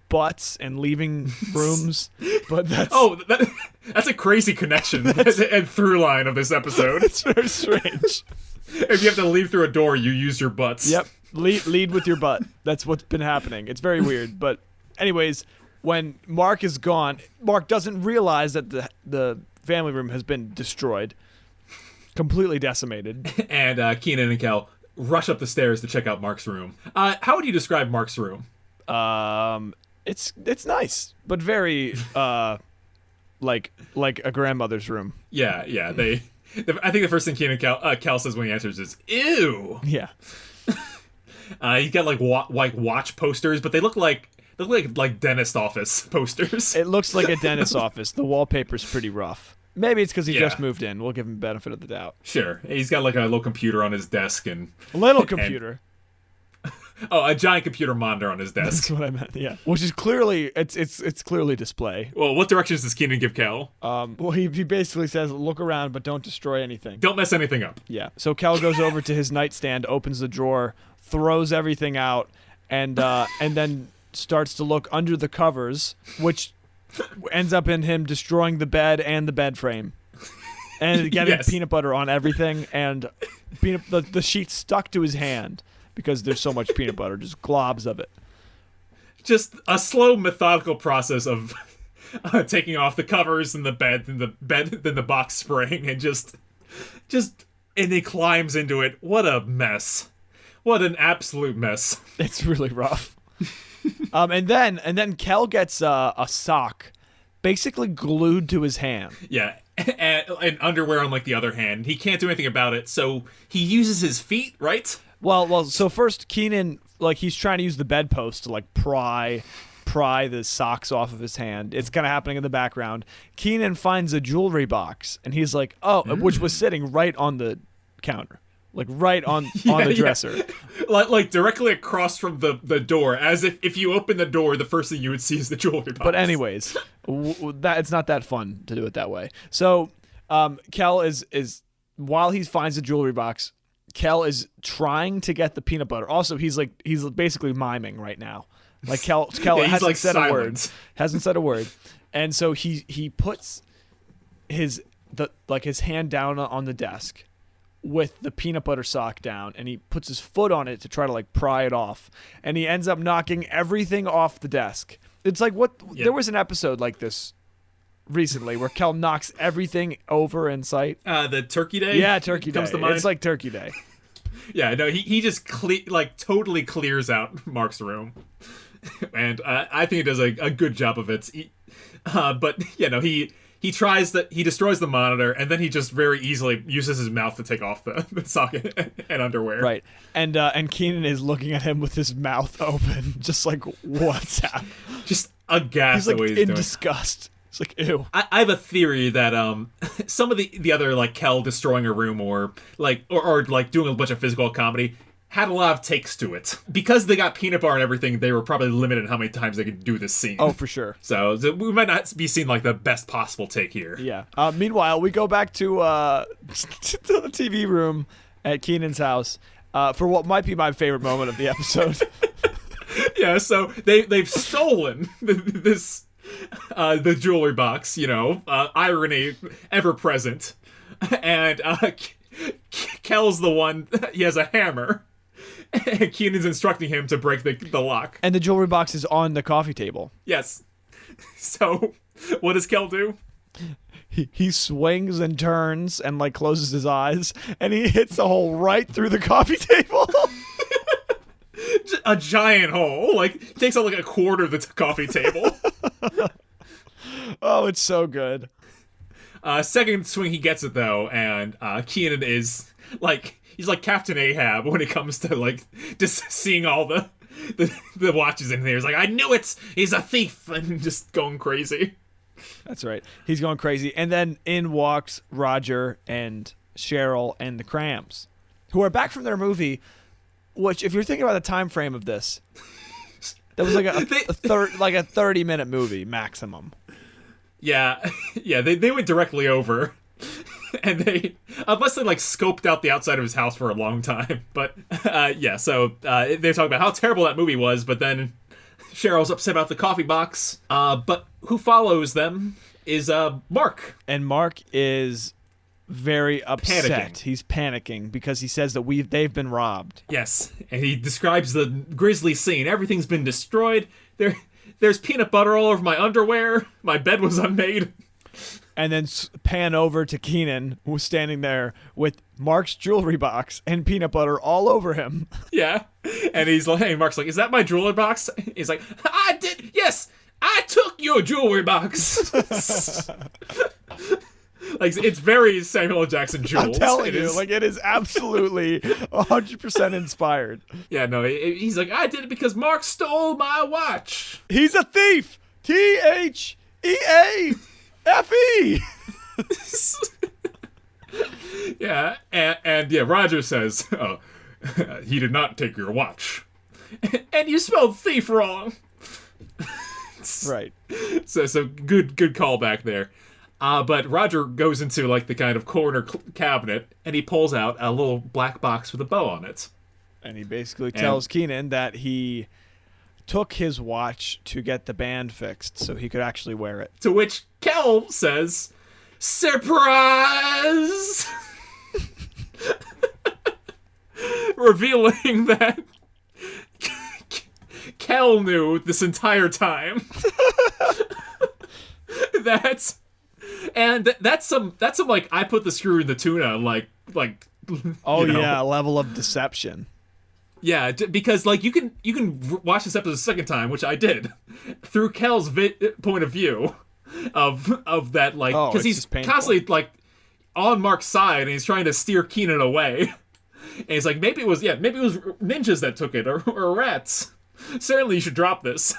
butts and leaving rooms, but that's a crazy connection and through line of this episode. It's very strange. If you have to leave through a door, you use your butts. Yep, lead with your butt. That's what's been happening. It's very weird, but anyways, when Marc is gone, Marc doesn't realize that the family room has been destroyed, completely decimated. And Kenan and Kel rush up the stairs to check out Marc's room. How would you describe Marc's room? It's nice, but very like a grandmother's room. Yeah. I think the first thing Kenan Kel says when he answers is "ew." Yeah. He's got like watch posters, but they look like dentist office posters. It looks like a dentist office. The wallpaper's pretty rough. Maybe it's because he just Yeah. moved in. We'll give him the benefit of the doubt. Sure, he's got like a little computer on his desk and A little computer. a giant computer monitor on his That's desk. what I meant. Yeah, which is clearly it's clearly display. Well, what directions does Kenan give Kel? Well, he basically says, "Look around, but don't destroy anything." Don't mess anything up. Yeah. So Kel goes over to his nightstand, opens the drawer, throws everything out, and then starts to look under the covers, which ends up in him destroying the bed and the bed frame, and getting Yes. peanut butter on everything, and the sheet stuck to his hand because there's so much peanut butter, just globs of it. Just a slow, methodical process of taking off the covers and the bed, then the box spring, and just, and he climbs into it. What a mess! What an absolute mess! It's really rough. And then Kel gets a sock, basically glued to his hand. Yeah, and underwear on like the other hand. He can't do anything about it, so he uses his feet, right? Well. So first, Kenan, like, he's trying to use the bedpost to like pry the socks off of his hand. It's kind of happening in the background. Kenan finds a jewelry box, and he's like, "Oh," which was sitting right on the counter, like right on the dresser. Yeah. Like directly across from the door, as if you open the door, the first thing you would see is the jewelry box. But anyways, that it's not that fun to do it that way. So, Kel is while he finds the jewelry box, Kel is trying to get the peanut butter. Also, he's basically miming right now. Like Kel Yeah, hasn't like said silent. a word. Hasn't said a word. And so he puts his hand down on the desk with the peanut butter sock down, and he puts his foot on it to try to like pry it off, and he ends up knocking everything off the desk. It's like there was an episode like this recently where Kel knocks everything over in sight. The Turkey Day. Yeah, Turkey Day. Comes to mind. It's like Turkey Day. Yeah, no, he just totally clears out Marc's room, and I think he does a good job of it. But he destroys the monitor, and then he just very easily uses his mouth to take off the socket and underwear. Right, and Kenan is looking at him with his mouth open, just like, what's happening? Just aghast. He's like the way he's in doing. disgust. It's like, ew. I have a theory that some of the other like Kel destroying a room or like doing a bunch of physical comedy had a lot of takes to it. Because they got peanut bar and everything, they were probably limited in how many times they could do this scene. Oh, for sure. So we might not be seeing like the best possible take here. Yeah. Meanwhile, we go back to the TV room at Kenan's house for what might be my favorite moment of the episode. Yeah, so they've stolen the jewelry box, irony ever present. And Kel's the one, he has a hammer. And Kenan's instructing him to break the lock. And the jewelry box is on the coffee table. Yes. So, what does Kel do? He swings and turns and like closes his eyes, and he hits a hole right through the coffee table. A giant hole. Like, takes out like a quarter of the coffee table. Oh, it's so good. Second swing he gets it though, and Kenan is like, he's like Captain Ahab when it comes to like just seeing all the watches in there. He's like, I knew it! He's a thief! And just going crazy. That's right. He's going crazy. And then in walks Roger and Cheryl and the Crams, who are back from their movie, which, if you're thinking about the time frame of this, that was like a 30-minute movie maximum. Yeah, they went directly over. And they, unless they like scoped out the outside of his house for a long time. But so they're talking about how terrible that movie was, but then Cheryl's upset about the coffee box. But who follows them is Marc. And Marc is very upset. Panicking. He's panicking because he says that they've been robbed. Yes, and he describes the grisly scene. Everything's been destroyed. There's peanut butter all over my underwear. My bed was unmade. And then pan over to Kenan, who's standing there with Marc's jewelry box and peanut butter all over him. Yeah, and he's like, hey, Marc's like, is that my jewelry box? He's like, I did, yes, I took your jewelry box. Like, it's very Samuel L. Jackson Jules. I'm telling you, like, it is absolutely 100% inspired. Yeah, no, he's like, I did it because Marc stole my watch. He's a thief. TheafE. Yeah, and yeah, Roger says, oh, he did not take your watch. And you spelled thief wrong. Right. So good callback there. But Roger goes into like the kind of corner cabinet, and he pulls out a little black box with a bow on it. And he basically tells Kenan that he took his watch to get the band fixed so he could actually wear it. To which Kel says, surprise! Revealing that Kel knew this entire time. That's some like, I put the screw in the tuna, like oh, you know. yeah, level of deception. Yeah, because like you can watch this episode a second time, which I did, through Kel's point of view of that, like, because he's constantly like on Marc's side and he's trying to steer Kenan away, and he's like, maybe it was ninjas that took it or rats. Certainly you should drop this.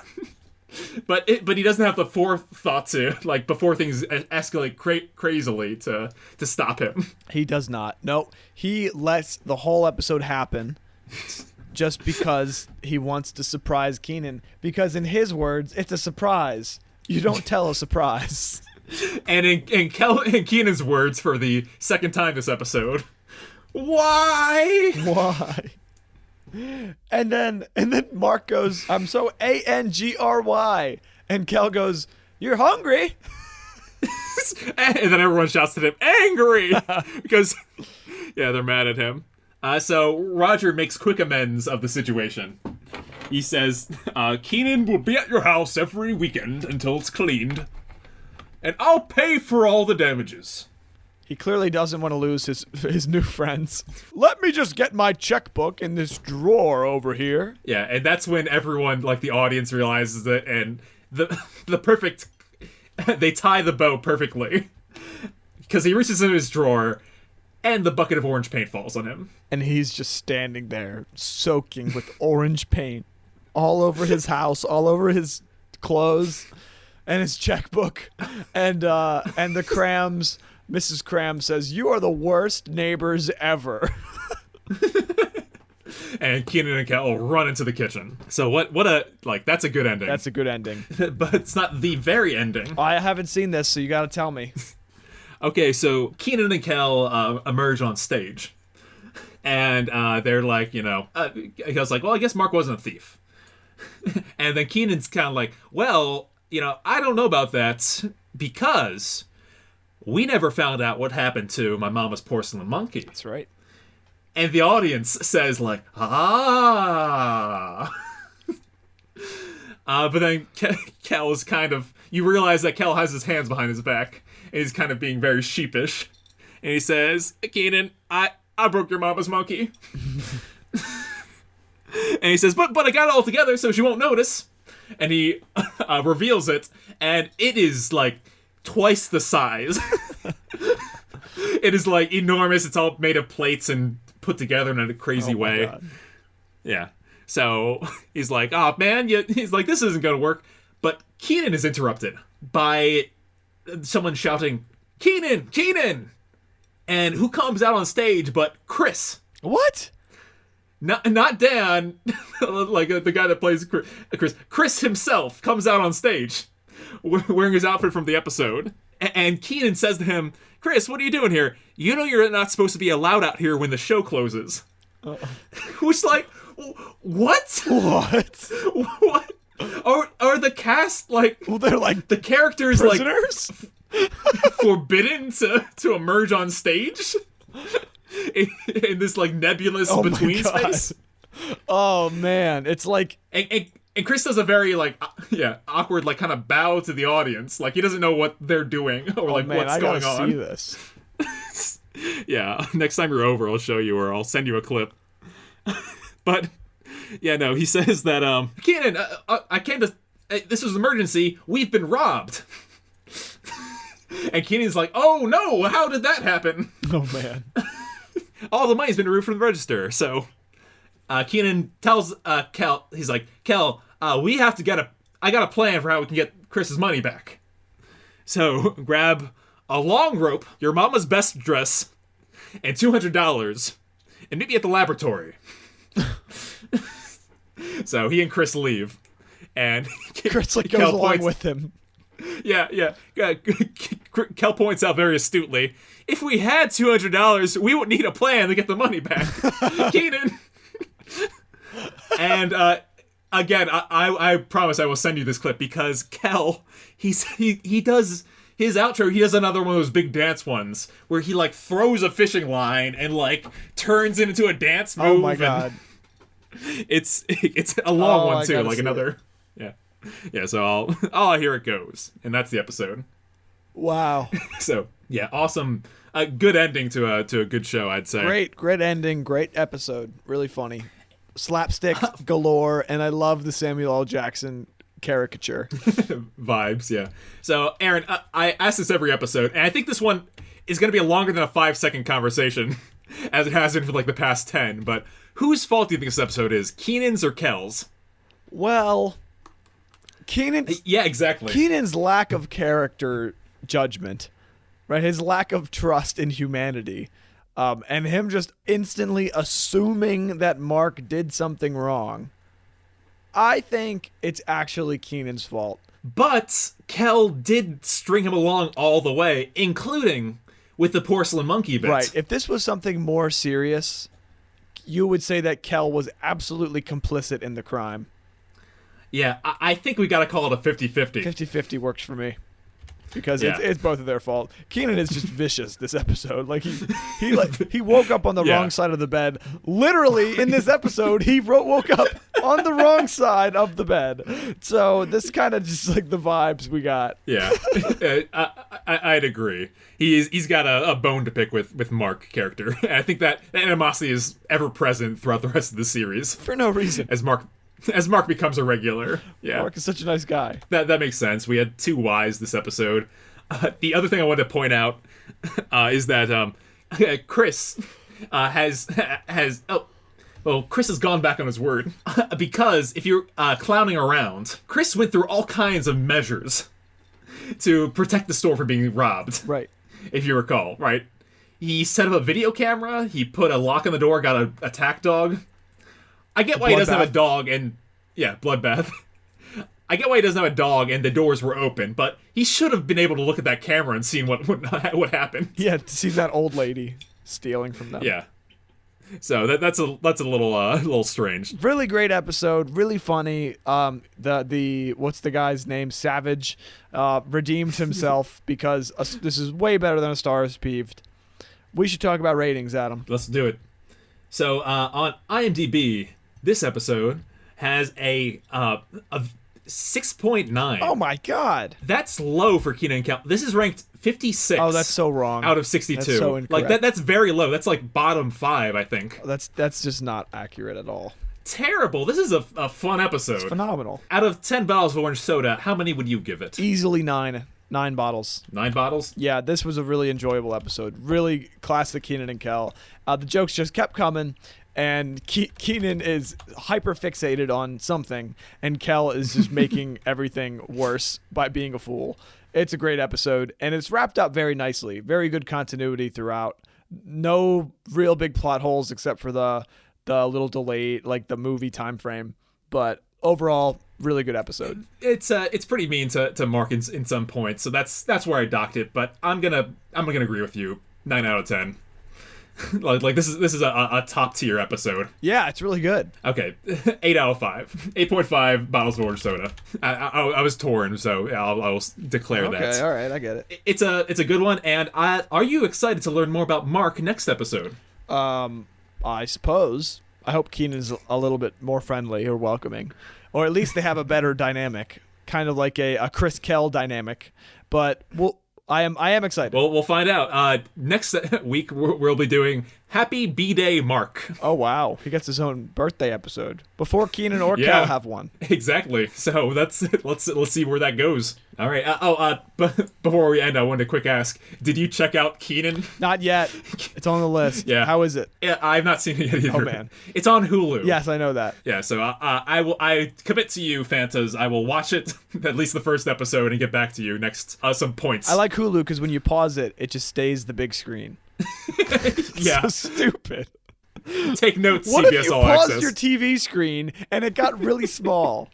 But he doesn't have the forethought to, like, before things escalate crazily to stop him. He does not. No, he lets the whole episode happen just because he wants to surprise Kenan. Because in his words, it's a surprise. You don't tell a surprise. And in Kenan's words for the second time this episode, why? Why? And then Marc goes, I'm so angry. And Kel goes, you're hungry? And then everyone shouts at him, angry! Because, yeah, they're mad at him. So Roger makes quick amends of the situation. He says, Kenan will be at your house every weekend until it's cleaned. And I'll pay for all the damages. He clearly doesn't want to lose his new friends. Let me just get my checkbook in this drawer over here. Yeah, and that's when everyone, like the audience, realizes it, and the perfect... they tie the bow perfectly. Because he reaches into his drawer, and the bucket of orange paint falls on him. And he's just standing there, soaking with orange paint all over his house, all over his clothes, and his checkbook. And the Crams... Mrs. Crams says, you are the worst neighbors ever. And Kenan and Kel run into the kitchen. So what a, like, that's a good ending. That's a good ending. But it's not the very ending. I haven't seen this, so you gotta tell me. Okay, so Kenan and Kel emerge on stage. And they're like, Kel's like, well, I guess Marc wasn't a thief. And then Kenan's kind of like, well, I don't know about that because... we never found out what happened to my mama's porcelain monkey. That's right. And the audience says, like, ah. But then Kel is kind of... you realize that Kel has his hands behind his back. And he's kind of being very sheepish. And he says, Kenan, I broke your mama's monkey. And he says, but I got it all together so she won't notice. And he reveals it. And it is, like... twice the size. It is like enormous. It's all made of plates and put together in a crazy way. God. Yeah. So he's like, oh man, he's like, this isn't gonna work. But Kenan is interrupted by someone shouting, Kenan! And who comes out on stage but Chris? What? Not Dan, like the guy that plays Chris. Chris himself comes out on stage. Wearing his outfit from the episode. And Kenan says to him, Chris, what are you doing here? You know you're not supposed to be allowed out here when the show closes. Which, like, what? What? What? Are the cast, like... well, they're like the characters, prisoners? Like, forbidden to emerge on stage? In this, like, nebulous between space? Oh, man. It's like... And Chris does a very, like, awkward, like, kind of bow to the audience. Like, he doesn't know what they're doing or, like, what's going on. I gotta see this. Yeah, next time you're over, I'll show you or I'll send you a clip. But, yeah, no, he says that, Kenan, I came to... this was an emergency. We've been robbed. And Kenan's like, oh no, how did that happen? Oh, man. All the money's been removed from the register. So Kenan tells Kel, he's like, Kel, we have to I got a plan for how we can get Chris's money back. So grab a long rope, your mama's best dress, and $200, and meet me at the laboratory. So he and Chris leave. And Chris goes along with him. Yeah. Kel points out very astutely, if we had $200, we wouldn't need a plan to get the money back. Kenan. And again, I promise I will send you this clip because Kel, he does his outro. He does another one of those big dance ones where he throws a fishing line and turns it into a dance move. Oh my god! It's a long one too, another. Yeah. So I'll here it goes, and that's the episode. Wow. So yeah, awesome. A good ending to a good show, I'd say. Great ending, great episode. Really funny. Slapstick galore, and I love the Samuel L. Jackson caricature. Vibes, yeah. So, Aaron, I ask this every episode, and I think this one is going to be a longer than a 5-second conversation, as it has been for the past 10, but whose fault do you think this episode is? Kenan's or Kel's? Well, Kenan's... Yeah, exactly. Kenan's lack of character judgment, right? His lack of trust in humanity. And him just instantly assuming that Marc did something wrong. I think it's actually Kenan's fault. But Kel did string him along all the way, including with the porcelain monkey bit. Right. If this was something more serious, you would say that Kel was absolutely complicit in the crime. Yeah, I think we got to call it a 50-50. 50-50 works for me. Because it's both of their fault. Kenan is just vicious this episode. He woke up on the wrong side of the bed. Literally in this episode, he woke up on the wrong side of the bed. So this kind of just the vibes we got. Yeah, I'd agree. He's got a bone to pick with Marc character. And I think that animosity is ever present throughout the rest of the series for no reason. As Marc becomes a regular. Yeah. Marc is such a nice guy. That makes sense. We had 2 Ys this episode. The other thing I wanted to point out is that Chris Chris has gone back on his word. Because if you're clowning around, Chris went through all kinds of measures to protect the store from being robbed. Right. If you recall, right? He set up a video camera, he put a lock on the door, got an attack dog. I get why he doesn't have a dog and... Yeah, bloodbath. I get why he doesn't have a dog and the doors were open, but he should have been able to look at that camera and seen what happened. Yeah, to see that old lady stealing from them. Yeah. So that's a little strange. Really great episode, really funny. The what's the guy's name? Savage redeemed himself because this is way better than A Star Is Peeved. We should talk about ratings, Adam. Let's do it. So on IMDb, this episode has a 6.9. Oh my god. That's low for Kenan and Kel. This is ranked 56. Oh, that's so wrong. Out of 62. That's so incorrect. That's very low. That's bottom 5, I think. That's just not accurate at all. Terrible. This is a fun episode. It's phenomenal. Out of 10 bottles of orange soda, how many would you give it? Easily 9. 9 bottles. 9 bottles? Yeah, this was a really enjoyable episode. Really classic Kenan and Kel. The jokes just kept coming. And Kenan is hyper fixated on something, and Kel is just making everything worse by being a fool. It's a great episode, and it's wrapped up very nicely. Very good continuity throughout. No real big plot holes except for the little delay, the movie time frame. But overall, really good episode. It's pretty mean to Marc in some points, so that's where I docked it. But I'm gonna agree with you. 9 out of 10. This is a top tier episode. Yeah, it's really good. Okay, 8 out of 5. 8.5 bottles of orange soda. I was torn, so I'll declare that. Okay, all right, I get it. It's a good one. And are you excited to learn more about Marc next episode? I suppose. I hope Kenan's a little bit more friendly or welcoming, or at least they have a better dynamic, kind of like a Chris Kel dynamic. But I am excited. Well, we'll find out. Next week, we'll be doing Happy B-Day, Marc. Oh wow, he gets his own birthday episode before Kenan or Yeah. Kel have one. Exactly. So that's let's see where that goes. All right. But before we end, I wanted to quick ask: did you check out Kenan? Not yet. It's on the list. Yeah. How is it? Yeah, I've not seen it yet either. Oh, man. It's on Hulu. Yes, I know that. Yeah. So I commit to you, Fantas. I will watch it at least the first episode and get back to you next some points. I like Hulu because when you pause it, it just stays the big screen. Yeah. So stupid. Take notes, What CBS if you All paused Access. your TV screen and it got really small?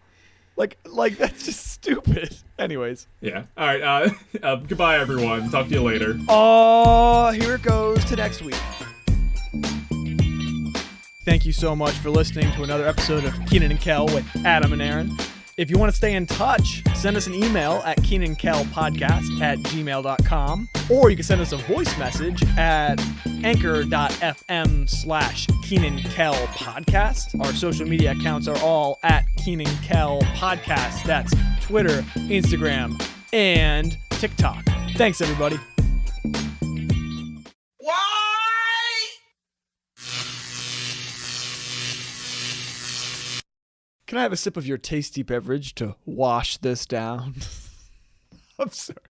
Like that's just stupid. Anyways. Yeah. All right. Goodbye, everyone. Talk to you later. Oh, here it goes to next week. Thank you so much for listening to another episode of Kenan and Kel with Adam and Aaron. If you want to stay in touch, send us an email at kenankelpodcast@gmail.com, or you can send us a voice message at anchor.fm/KenanKelPodcast. Our social media accounts are all at KenanKelPodcast. That's Twitter, Instagram, and TikTok. Thanks, everybody. Can I have a sip of your tasty beverage to wash this down? I'm sorry.